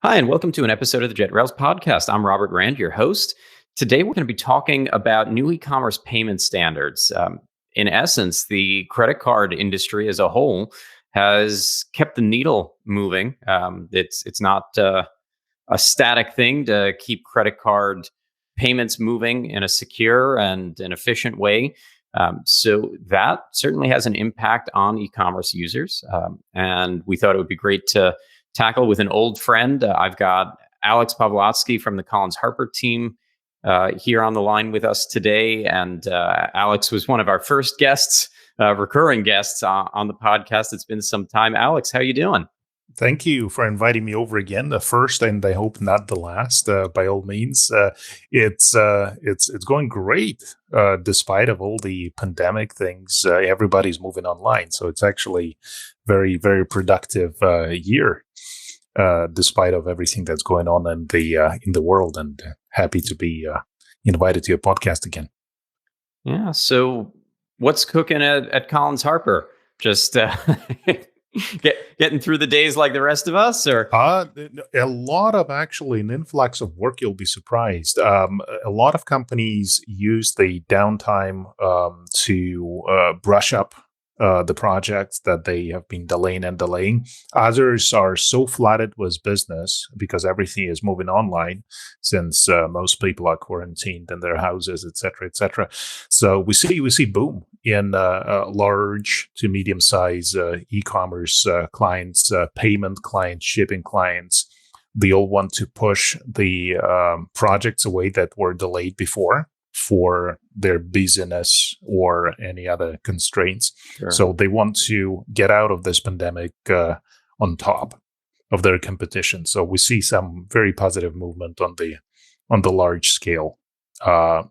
Hi, and welcome to an episode of the JetRails podcast. I'm Robert Rand, your host. Today, we're going to be talking about new e-commerce payment standards. In essence, the credit card industry as a whole has kept the needle moving. It's not a static thing to keep credit card payments moving in a secure and an efficient way. So that certainly has an impact on e-commerce users. And we thought it would be great to tackle with an old friend. I've got Alex Povolotski from the Collins Harper team here on the line with us today. And Alex was one of our first guests, recurring guests on the podcast. It's been some time. Alex, how you doing? Thank you for inviting me over again. The first, and I hope not the last. By all means, it's going great despite of all the pandemic things. Everybody's moving online, so it's actually very productive year despite of everything that's going on in the world. And happy to be invited to your podcast again. Yeah. So, what's cooking at Collins Harper? Just getting through the days like the rest of us, or a lot of actually an influx of work. You'll be surprised. A lot of companies use the downtime to brush up the projects that they have been delaying. Others are so flooded with business because everything is moving online, since most people are quarantined in their houses, etc. So we see boom in large to medium size e-commerce clients, payment clients, shipping clients. They all want to push the projects away that were delayed before for their business or any other constraints. Sure. So they want to get out of this pandemic on top of their competition. So we see some very positive movement on the large scale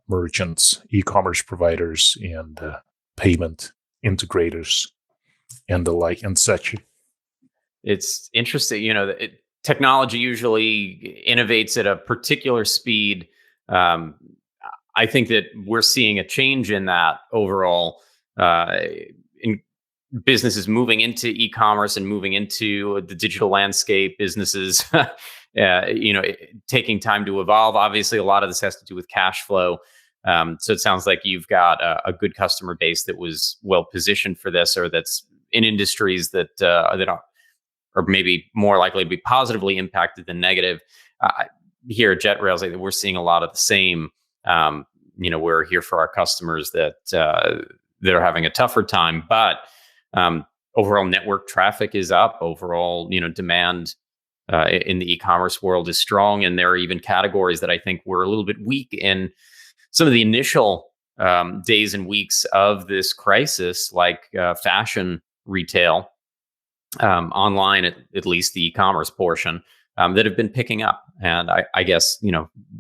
merchants, e-commerce providers, and payment integrators and the like and such. It's interesting, technology usually innovates at a particular speed. I think that we're seeing a change in that overall, in businesses moving into e-commerce and moving into the digital landscape, businesses, taking time to evolve. Obviously, a lot of this has to do with cash flow. So it sounds like you've got a good customer base that was well positioned for this, or that's in industries that are maybe more likely to be positively impacted than negative. Here at JetRails, I think we're seeing a lot of the same. We're here for our customers that are having a tougher time, but overall network traffic is up. Overall, demand in the e-commerce world is strong, and there are even categories that I think were a little bit weak in some of the initial days and weeks of this crisis, like fashion retail, online, at least the e-commerce portion. That have been picking up, and I guess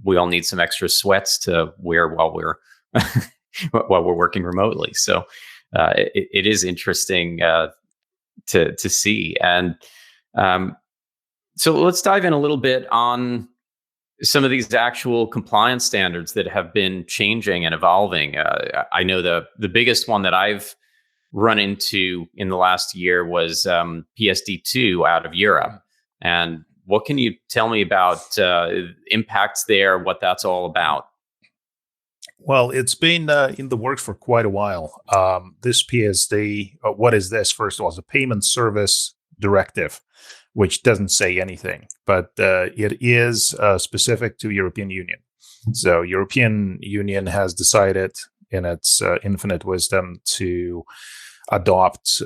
we all need some extra sweats to wear while we're while we're working remotely. So it is interesting to see, and so let's dive in a little bit on some of these actual compliance standards that have been changing and evolving. I know the biggest one that I've run into in the last year was PSD2 out of Europe, and what can you tell me about impacts there, what that's all about? Well, it's been in the works for quite a while. This PSD, what is this? First of all, it's a payment service directive, which doesn't say anything, but it is specific to European Union. So European Union has decided in its infinite wisdom to adopt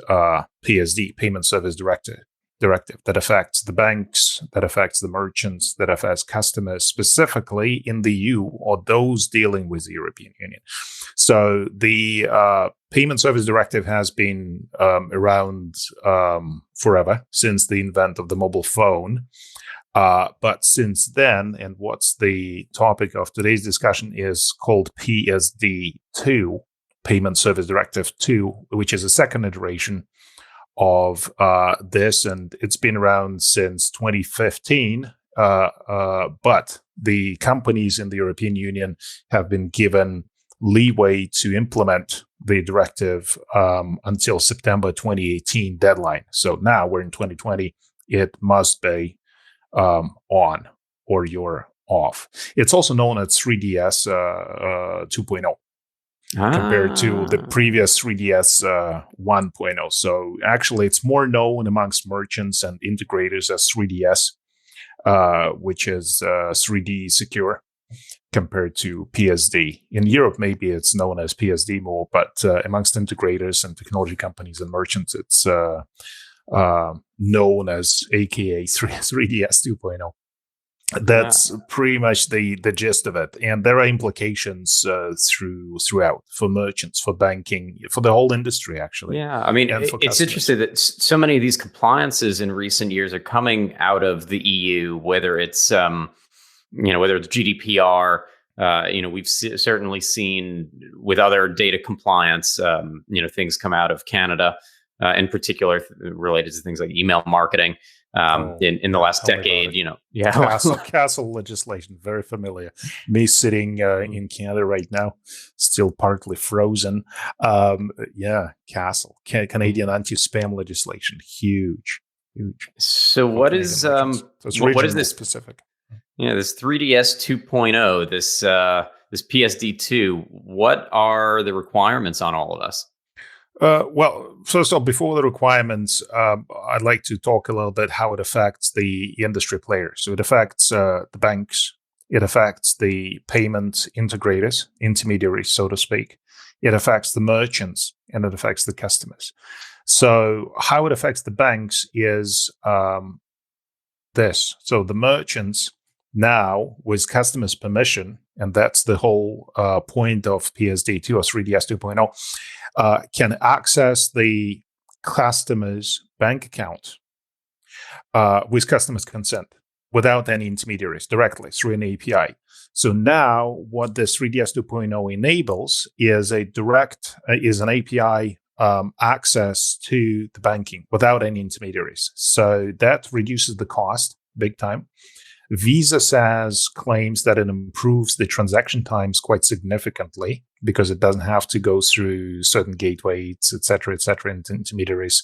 PSD, payment service directive, that affects the banks, that affects the merchants, that affects customers specifically in the EU or those dealing with the European Union. So the payment service directive has been around forever, since the invent of the mobile phone. But since then, and what's the topic of today's discussion is called PSD2, Payment Service Directive 2, which is a second iteration of this, and it's been around since 2015. But the companies in the European Union have been given leeway to implement the directive until September 2018 deadline. So now we're in 2020. It must be on or you're off. It's also known as 3DS 2.0 compared to the previous 3DS 1.0. So actually, it's more known amongst merchants and integrators as 3DS, which is 3D secure compared to PSD. In Europe, maybe it's known as PSD more, but amongst integrators and technology companies and merchants, it's known as AKA 3DS 2.0. That's pretty much the gist of it, and there are implications throughout for merchants, for banking, for the whole industry, actually. Yeah, I mean, it's interesting that so many of these compliances in recent years are coming out of the EU, whether it's whether it's GDPR. We've certainly seen with other data compliance, things come out of Canada, in particular related to things like email marketing. In the last decade, Castle legislation, very familiar. Me sitting in Canada right now, still partly frozen. Castle, Canadian anti-spam legislation, huge. So what is what is this specific? Yeah, this 3DS 2.0, this PSD2. What are the requirements on all of us? Well, first of all, before the requirements, I'd like to talk a little bit how it affects the industry players. So it affects the banks, it affects the payment integrators, intermediaries, so to speak. It affects the merchants, and it affects the customers. So how it affects the banks is this. So the merchants now, with customers' permission, and that's the whole point of PSD2 or 3DS 2.0, can access the customer's bank account with customer's consent without any intermediaries, directly through an API. So now what this 3DS 2.0 enables is an API access to the banking without any intermediaries. So that reduces the cost big time. Visa claims that it improves the transaction times quite significantly because it doesn't have to go through certain gateways, et cetera, intermediaries,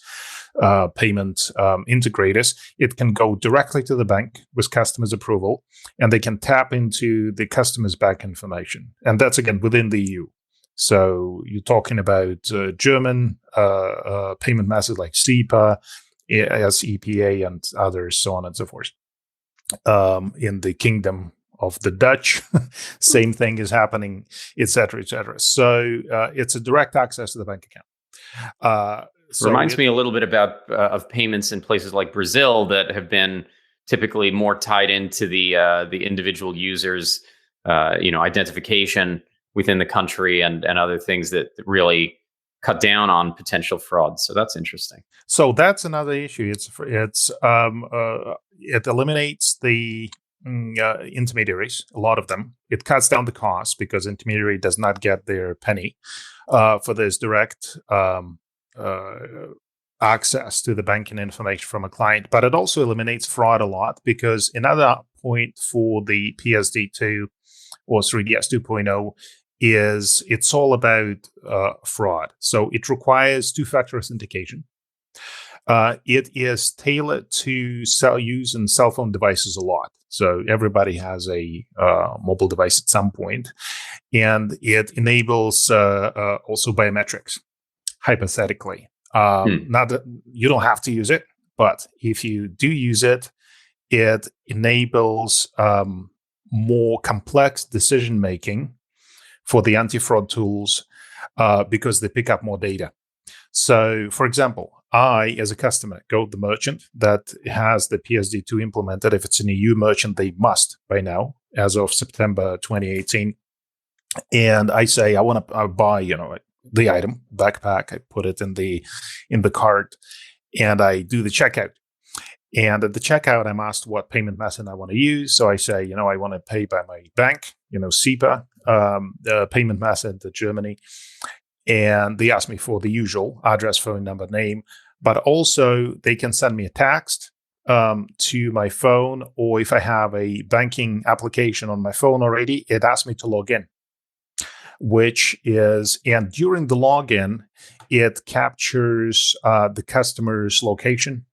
payment integrators. It can go directly to the bank with customer's approval, and they can tap into the customer's bank information. And that's, again, within the EU. So you're talking about German payment methods like SEPA, SEPA, and others, so on and so forth. In the kingdom of the Dutch, same thing is happening, et cetera, et cetera. So it's a direct access to the bank account. Reminds me a little bit about of payments in places like Brazil that have been typically more tied into the individual users, identification within the country and other things that really cut down on potential fraud. So that's interesting. So that's another issue. It eliminates the intermediaries, a lot of them. It cuts down the cost because intermediary does not get their penny for this direct access to the banking information from a client. But it also eliminates fraud a lot because another point for the PSD2 or 3DS 2.0 is it's all about fraud. So it requires two-factor authentication. It is tailored to use in cell phone devices a lot. So everybody has a mobile device at some point, and it enables also biometrics. Hypothetically, not that you don't have to use it, but if you do use it, it enables more complex decision making for the anti-fraud tools because they pick up more data. So, for example, I, as a customer, go to the merchant that has the PSD2 implemented. If it's an EU merchant, they must by now, as of September 2018. And I say, I want to buy, the item, backpack. I put it in the cart, and I do the checkout. And at the checkout, I'm asked what payment method I want to use. So I say, I want to pay by my bank, SEPA, the payment method, Germany. And they ask me for the usual address, phone number, name, but also they can send me a text to my phone, or if I have a banking application on my phone already, it asks me to log in, and during the login, it captures the customer's location.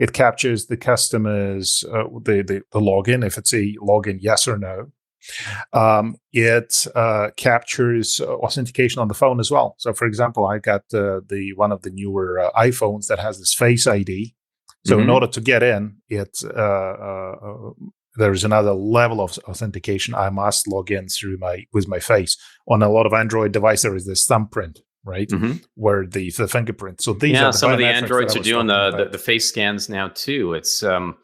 It captures the customer's the login, if it's a login, yes or no. It captures authentication on the phone as well. So, for example, I got the one of the newer iPhones that has this Face ID. So, in order to get in, there's another level of authentication. I must log in through with my face. On a lot of Android devices, there is this thumbprint, right, where the fingerprint. So these are the some of the biometrics Androids that I are was doing talking about. the face scans now too. It's so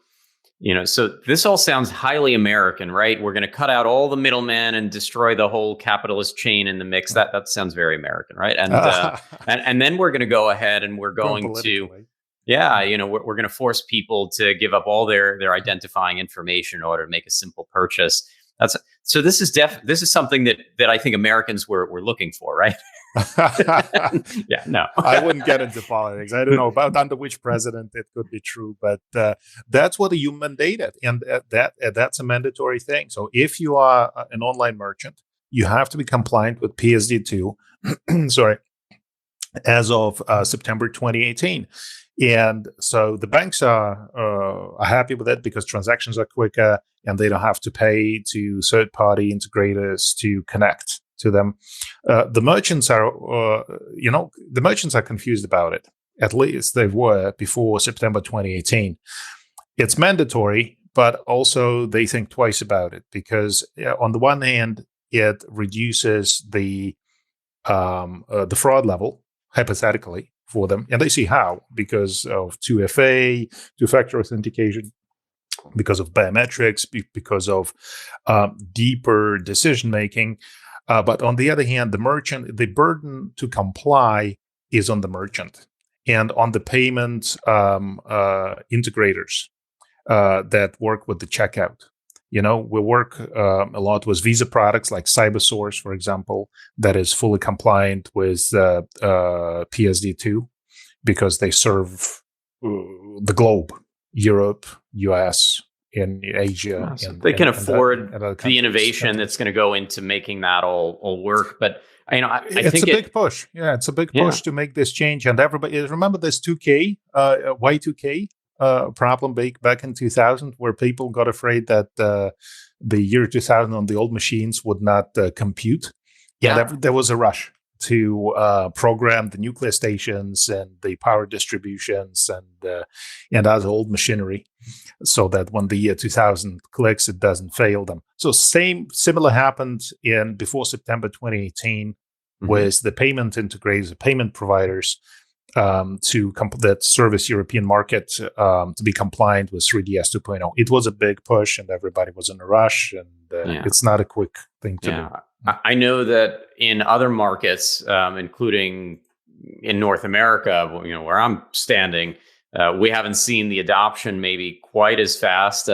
this all sounds highly American, right? We're going to cut out all the middlemen and destroy the whole capitalist chain in the mix. That sounds very American, right? And then we're going to go ahead and we're going to, we're going to force people to give up all their identifying information in order to make a simple purchase. So this is something that I think Americans were looking for, right? Yeah, no. I wouldn't get into politics. I don't know about under which president it could be true, but that's what the EU mandated, and that's a mandatory thing. So if you are an online merchant, you have to be compliant with PSD2. Sorry, as of September 2018. And so the banks are happy with it because transactions are quicker and they don't have to pay to third-party integrators to connect to them. The merchants are confused about it. At least they were before September 2018. It's mandatory, but also they think twice about it because on the one hand, it reduces the fraud level hypothetically for them, and they see how because of 2FA, two-factor authentication, because of biometrics, because of deeper decision making. But on the other hand, the burden to comply is on the merchant and on the payment integrators that work with the checkout. We work a lot with Visa products like CyberSource, for example, that is fully compliant with PSD2 because they serve the globe, Europe, US, in Asia. So they can afford the innovation that's going to go into making that all work. But it's think a big push. Yeah, it's a big push to make this change. And everybody remember this Y2K problem back in 2000, where people got afraid that the year 2000 on the old machines would not compute. And there was a rush to program the nuclear stations and the power distributions and other old machinery, so that when the year 2000 clicks, it doesn't fail them. So similar happened before September 2018 with the payment integrators, the payment providers that service European market to be compliant with 3DS 2.0. It was a big push, and everybody was in a rush, and it's not a quick thing to do. I know that in other markets, including in North America, where I'm standing, we haven't seen the adoption maybe quite as fast.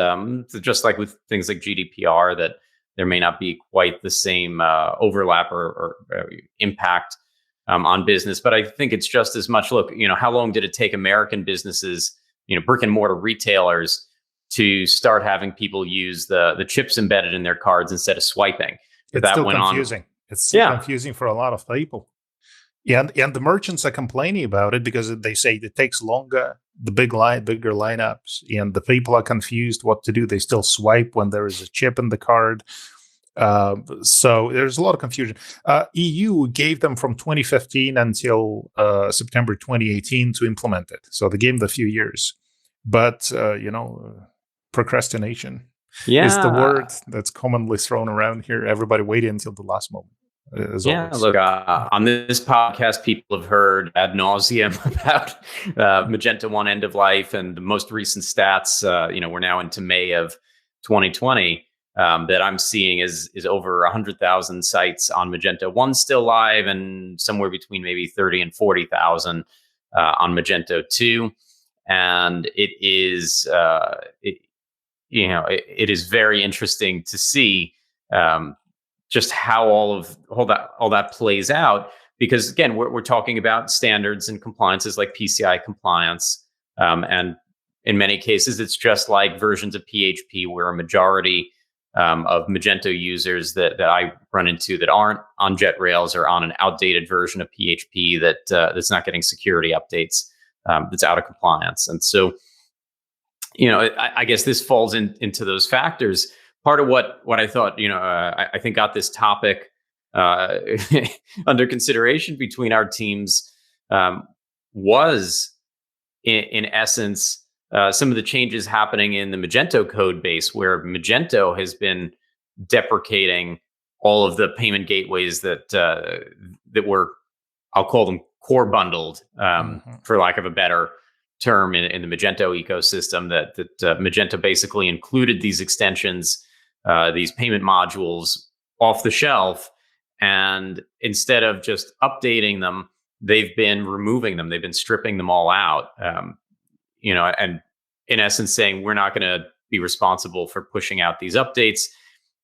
Just like with things like GDPR, that there may not be quite the same overlap or impact on business. But I think it's just as much. Look, how long did it take American businesses, brick and mortar retailers, to start having people use the chips embedded in their cards instead of swiping? It's still confusing. It's still confusing for a lot of people. And the merchants are complaining about it because they say it takes longer, bigger lineups, and the people are confused what to do. They still swipe when there is a chip in the card. So there's a lot of confusion. EU gave them from 2015 until September 2018 to implement it. So they gave them a few years. But, procrastination is the word that's commonly thrown around here. Everybody waited until the last moment. Look, on this podcast, people have heard ad nauseum about Magento 1 end of life, and the most recent stats. We're now into May of 2020. That I'm seeing is over 100,000 sites on Magento 1 still live, and somewhere between maybe 30 and 40,000 on Magento 2. And it is it is very interesting to see just how all that plays out, because again, we're talking about standards and compliances like PCI compliance, and in many cases it's just like versions of PHP, where a majority of Magento users that I run into that aren't on JetRails are on an outdated version of PHP that's not getting security updates, that's out of compliance. And so I guess this falls into those factors. Part of what I thought, I think got this topic uh, under consideration between our teams um, was, in essence, some of the changes happening in the Magento code base, where Magento has been deprecating all of the payment gateways that were, I'll call them core bundled, Mhm. for lack of a better term, in the Magento ecosystem. That Magento basically included these extensions, these payment modules off the shelf, and instead of just updating them, they've been removing them. They've been stripping them all out. And in essence saying, we're not going to be responsible for pushing out these updates.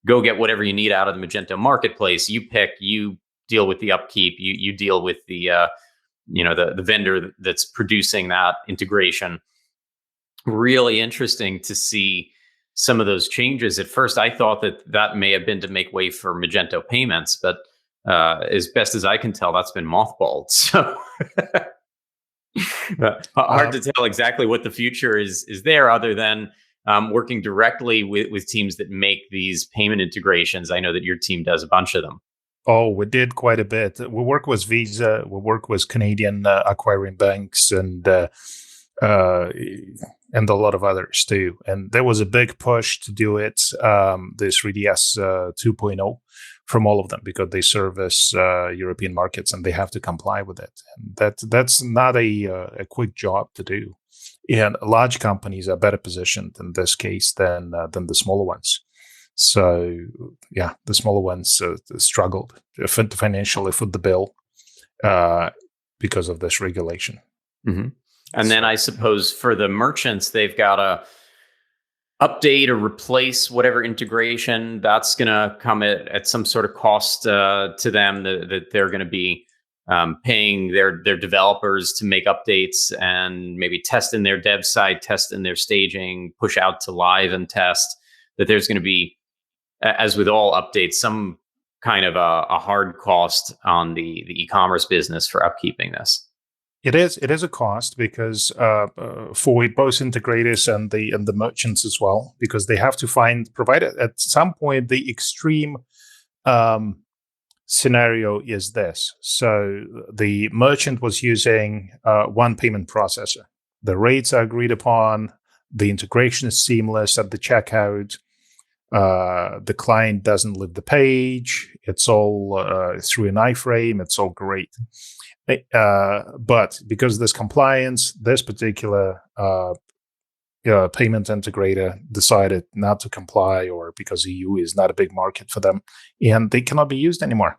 Go get whatever you need out of the Magento marketplace. You pick, you deal with the upkeep, you deal with the vendor that's producing that integration. Really interesting to see some of those changes. At first, I thought that may have been to make way for Magento payments, but as best as I can tell, that's been mothballed. So hard Uh, to tell exactly what the future is there, other than working directly with teams that make these payment integrations. I know that your team does a bunch of them. oh, we did quite a bit. We work with Visa, we work with Canadian acquiring banks, uh, and a lot of others too. And there was a big push to do it, the 3DS 2.0, from all of them, because they service European markets and they have to comply with it. And that's not a quick job to do. And large companies are better positioned in this case than the smaller ones. So yeah, the smaller ones struggled financially foot the bill because of this regulation. Mm-hmm. And then I suppose for the merchants, they've got to update or replace whatever integration that's going to come at some sort of cost to them, that they're going to be paying their developers to make updates and maybe test in their dev side, test in their staging, push out to live and test. That there's going to be, as with all updates, some kind of a hard cost on the e-commerce business for upkeeping this. It is a cost because for both integrators and the merchants as well, because they have to provide it. At some point, the extreme scenario is this. So the merchant was using one payment processor. The rates are agreed upon. The integration is seamless at the checkout. The client doesn't leave the page. It's all through an iframe. It's all great. But because of this compliance, this particular payment integrator decided not to comply, or because EU is not a big market for them, and they cannot be used anymore.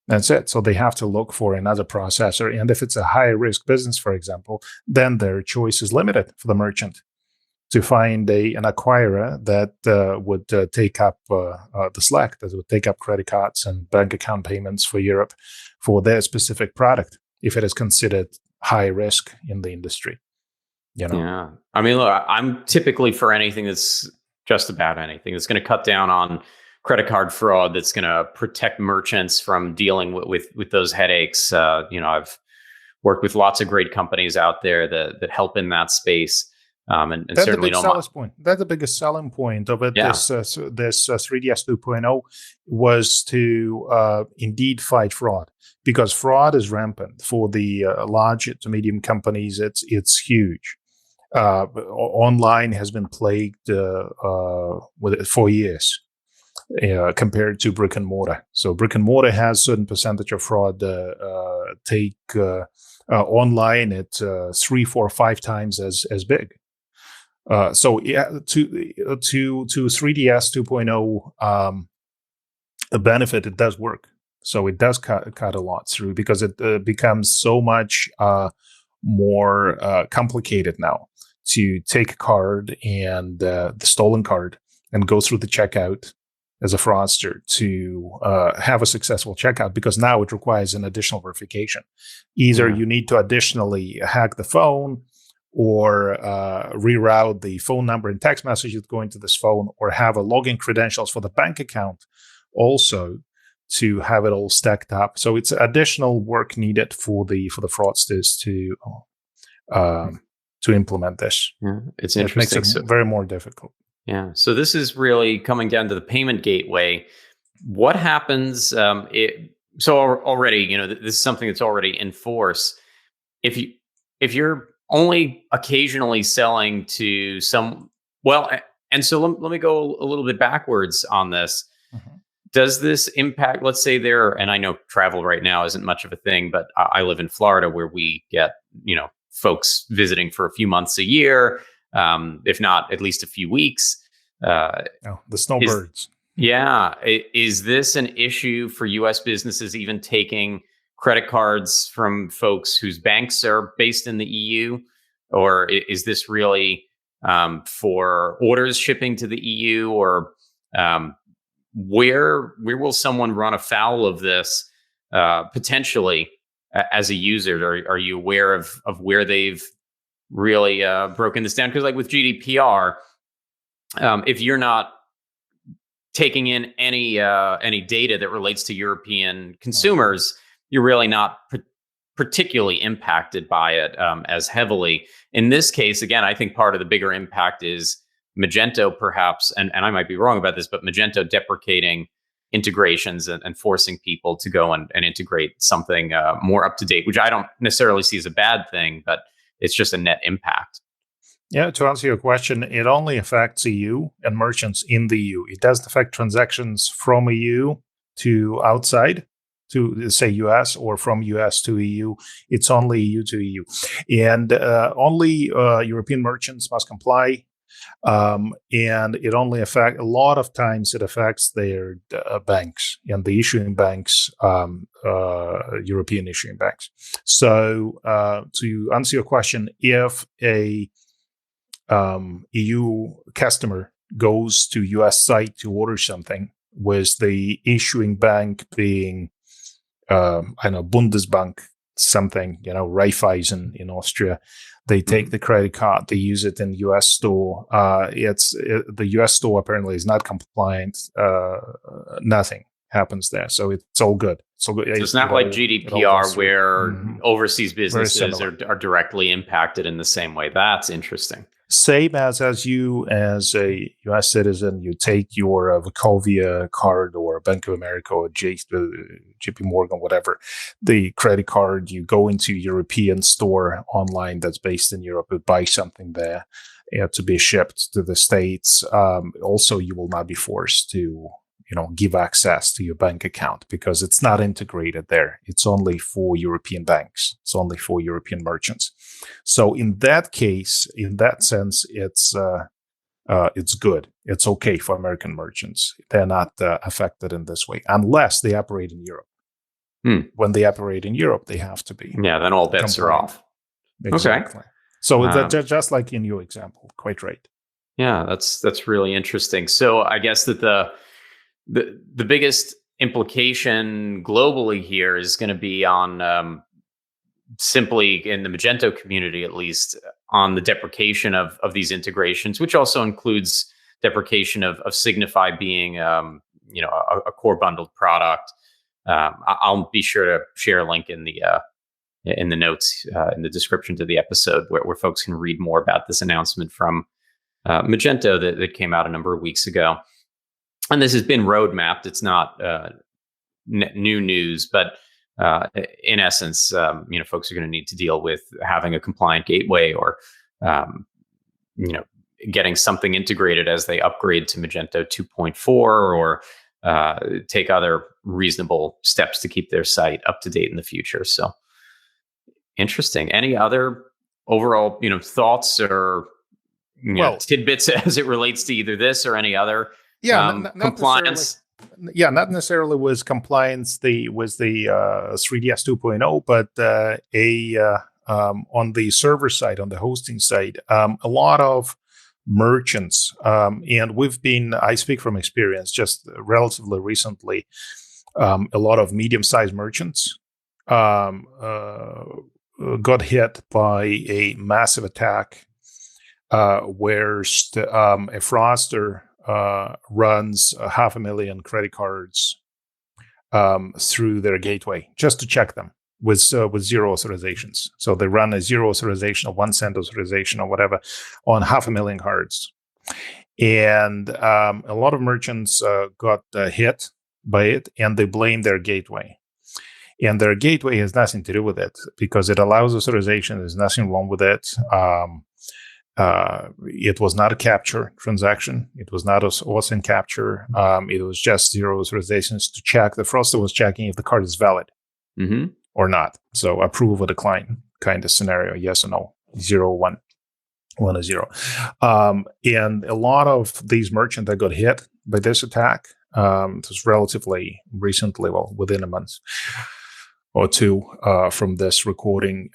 That's it. So they have to look for another processor. And if it's a high risk business, for example, then their choice is limited for the merchant to find an acquirer that would take up the slack, that would take up credit cards and bank account payments for Europe for their specific product, if it is considered high risk in the industry. Yeah. I mean, look, I'm typically for anything that's just about anything that's going to cut down on credit card fraud, that's going to protect merchants from dealing with those headaches. I've worked with lots of great companies out there that help in that space. And That's certainly don't mind. That's the biggest selling point of it. Yeah. This 3DS 2.0 was to indeed fight fraud, because fraud is rampant for the large to medium companies. It's huge. Online has been plagued with it for years. Compared to brick and mortar. So brick and mortar has certain percentage of fraud. Take online at 3, 4, 5 times as big. So yeah, to 3DS 2.0 a benefit, it does work. So it does cut a lot through, because it becomes so much more complicated now to take a card and the stolen card and go through the checkout as a fraudster to have a successful checkout, because now it requires an additional verification. Either you need to additionally hack the phone, or reroute the phone number and text messages going to this phone, or have a login credentials for the bank account also to have it all stacked up. So it's additional work needed for the fraudsters to to implement this. Yeah, it's It makes interesting. it very more difficult. Yeah. So this is really coming down to the payment gateway. What happens? Already, this is something that's already in force. If you if you're only occasionally selling to some, well, and so let me go a little bit backwards on this. Mhm. Does this impact? Let's say and I know travel right now isn't much of a thing, but I live in Florida where we get folks visiting for a few months a year, if not at least a few weeks. Oh, the snowbirds. Is this an issue for U.S. businesses even taking credit cards from folks whose banks are based in the EU, or is this really for orders shipping to the EU, or where will someone run afoul of this potentially as a user? Are you aware of where they've really broken this down? Because like with GDPR, if you're not taking in any data that relates to European consumers, you're really not particularly impacted by it as heavily. In this case, again, I think part of the bigger impact is Magento, perhaps, and I might be wrong about this, but Magento deprecating integrations and forcing people to go and integrate something more up to date, which I don't necessarily see as a bad thing, but it's just a net impact. Yeah, to answer your question, it only affects EU and merchants in the EU. It doesn't affect transactions from EU to outside, to say US, or from US to EU. It's only EU to EU. And only European merchants must comply. And it only affects, a lot of times it affects their banks and the issuing banks, European issuing banks. So to answer your question, if a EU customer goes to US site to order something, with the issuing bank being, I know, Bundesbank, something, Raiffeisen in Austria, they take the credit card, they use it in the US store. The US store apparently is not compliant. Nothing happens there, so it's all good. So it's not like GDPR where overseas businesses are directly impacted in the same way. That's interesting. Same as you, as a U.S. citizen, you take your Wachovia card or Bank of America or JP Morgan, whatever, the credit card, you go into a European store online that's based in Europe, you buy something there to be shipped to the States. Also, you will not be forced to give access to your bank account because it's not integrated there. It's only for European banks. It's only for European merchants. So in that case, in that sense, it's good. It's okay for American merchants. They're not affected in this way unless they operate in Europe. When they operate in Europe, they have to be. Yeah, then all bets are off. Exactly. Okay. So that's just like in your example, quite right. Yeah, that's really interesting. So I guess that the biggest implication globally here is going to be on simply in the Magento community, at least, on the deprecation of these integrations, which also includes deprecation of Signify being a core bundled product. I'll be sure to share a link in the notes in the description to the episode where folks can read more about this announcement from Magento that came out a number of weeks ago. And this has been roadmapped. It's not new news, but in essence, folks are going to need to deal with having a compliant gateway or, getting something integrated as they upgrade to Magento 2.4 or take other reasonable steps to keep their site up to date in the future. So interesting. Any other overall, thoughts or tidbits as it relates to either this or any other? Not compliance. Not necessarily with compliance with the 3DS 2.0, but on the server side, on the hosting side, a lot of merchants, and I speak from experience, just relatively recently, a lot of medium-sized merchants got hit by a massive attack where a fraudster runs 500,000 credit cards through their gateway just to check them. with zero authorizations. So they run a zero authorization or 1 cent authorization or whatever on 500,000 cards. And a lot of merchants got hit by it, and they blame their gateway. And their gateway has nothing to do with it because it allows authorization. There's nothing wrong with it. It was not a capture transaction. It was not auth and capture. It was just zero authorizations to check. The fraudster was checking if the card is valid or not. So approve or decline kind of scenario. Yes or no. 0, 1. 1 or 0. And a lot of these merchants that got hit by this attack, it was relatively recently, well, within a month or two from this recording,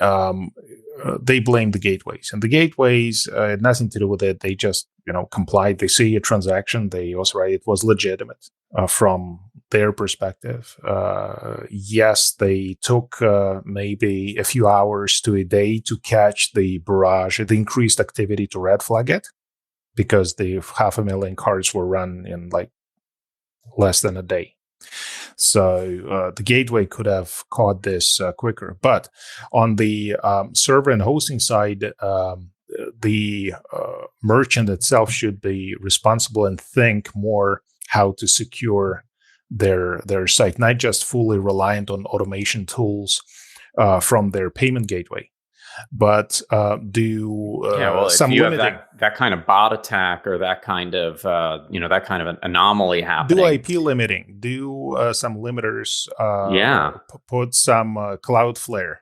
they blame the gateways. And the gateways had nothing to do with it. They just, complied. They see a transaction. They authorize it was legitimate from their perspective. Yes, they took maybe a few hours to a day to catch the barrage, the increased activity to red flag it, because the 500,000 cards were run in like less than a day. So the gateway could have caught this quicker. But on the server and hosting side, the merchant itself should be responsible and think more how to secure their site, not just fully reliant on automation tools from their payment gateway, but do some if you limiting. have that kind of bot attack or that kind of that kind of an anomaly happening. Do IP limiting. Do some limiters. Put some Cloudflare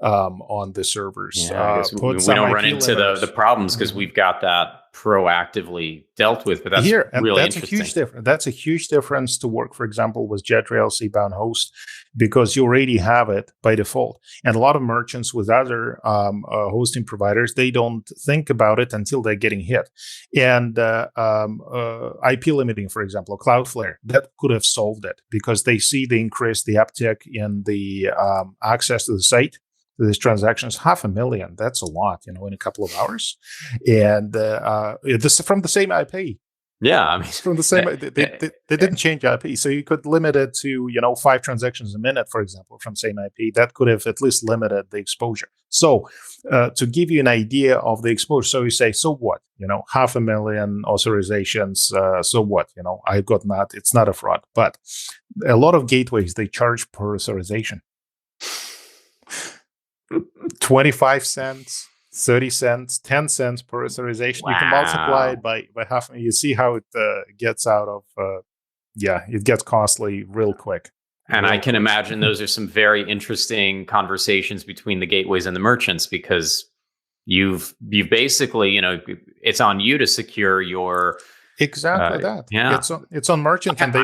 on the servers. I guess we don't run into the problems because we've got that proactively dealt with. But that's here, and really that's interesting. a huge difference. That's a huge difference to work, for example, with JetRails bound host, because you already have it by default. And a lot of merchants with other hosting providers, they don't think about it until they're getting hit. And IP limiting, for example, Cloudflare, that could have solved it because they see the increase, the uptick in the access to the site. These transactions, 500,000, that's a lot, in a couple of hours. And this is from the same IP. Yeah, I mean, from the same, they didn't change IP. So you could limit it to, 5 transactions a minute, for example, from same IP. That could have at least limited the exposure. So to give you an idea of the exposure, so you say, so what? 500,000 authorizations, so what? It's not a fraud. But a lot of gateways, they charge per authorization. 25 cents, 30 cents, 10 cents per authorization. Wow. You can multiply it by half. You see how it gets out of, it gets costly real quick. And I can imagine those are some very interesting conversations between the gateways and the merchants, because you've basically, it's on you to secure your... Exactly that. Yeah, it's on merchants, and they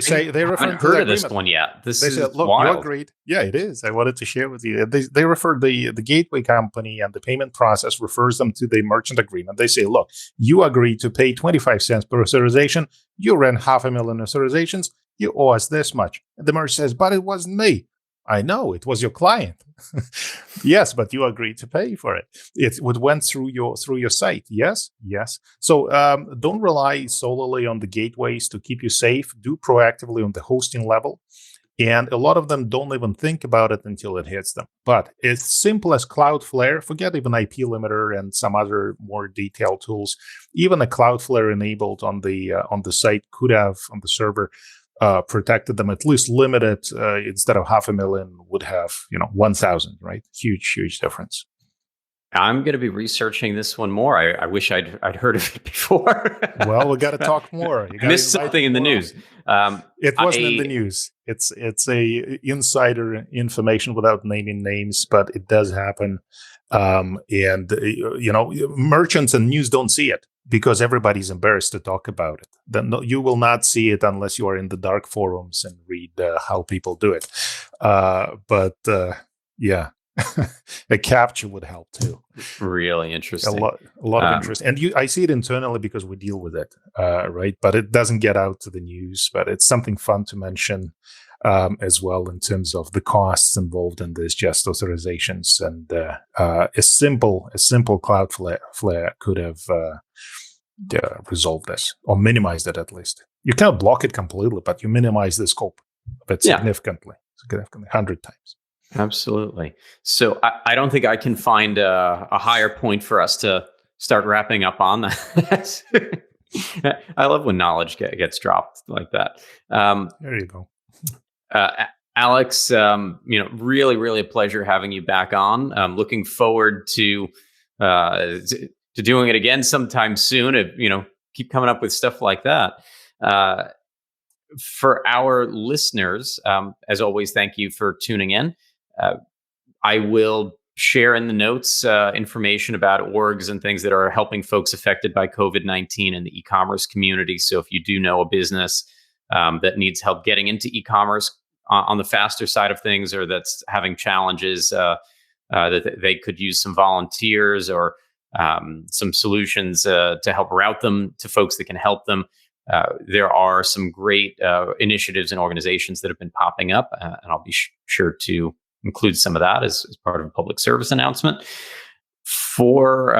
refer to heard of this one yet. They said, "Look, wild. You agreed." Yeah, it is. I wanted to share with you. They refer the gateway company and the payment process refers them to the merchant agreement. They say, "Look, you agreed to pay 25 cents per authorization. You ran 500,000 authorizations. You owe us this much." And the merchant says, "But it wasn't me." I know, it was your client. Yes, but you agreed to pay for it. It went through your site. Yes. So don't rely solely on the gateways to keep you safe. Do proactively on the hosting level. And a lot of them don't even think about it until it hits them. But as simple as Cloudflare, forget even IP limiter and some other more detailed tools. Even a Cloudflare enabled on the site could have, on the server, protected them, at least limited, instead of 500,000 would have, 1,000, right? Huge difference. I'm going to be researching this one more. I wish I'd heard of it before. Well, we got to talk more. I missed something in the news. It wasn't in the news. It's a insider information without naming names, but it does happen. And merchants and news don't see it because everybody's embarrassed to talk about it. Then you will not see it unless you are in the dark forums and read how people do it. But a capture would help too. Really interesting. A lot of interest, and I see it internally because we deal with it, right? But it doesn't get out to the news. But it's something fun to mention as well in terms of the costs involved in this just authorizations, and a simple Cloudflare could have resolved this or minimized it at least. You cannot block it completely, but you minimize the scope of it significantly, 100 times. Absolutely. So I don't think I can find a higher point for us to start wrapping up on. I love when knowledge gets dropped like that. Um, There you go. Alex, really, really a pleasure having you back on. Looking forward to doing it again sometime soon. Keep coming up with stuff like that. Uh, for our listeners, as always, thank you for tuning in. Uh, I will share in the notes information about orgs and things that are helping folks affected by COVID-19 in the e-commerce community. So if you do know a business that needs help getting into e-commerce on the faster side of things, or that's having challenges, that they could use some volunteers or some solutions to help route them to folks that can help them. There are some great initiatives and organizations that have been popping up, and I'll be sure to include some of that as part of a public service announcement. For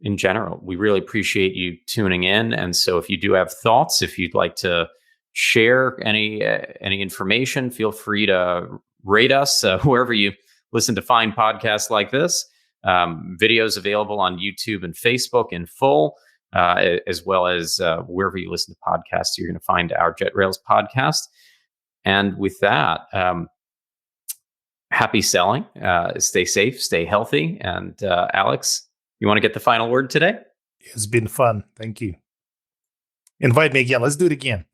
in general, we really appreciate you tuning in. And so, if you do have thoughts, if you'd like to share any information, feel free to rate us wherever you listen to fine podcasts like this. Videos available on YouTube and Facebook in full, as well as wherever you listen to podcasts. You're going to find our Jet Rails podcast. And with that, happy selling. Stay safe, stay healthy. And Alex, you want to get the final word today? It's been fun. Thank you. Invite me again. Let's do it again.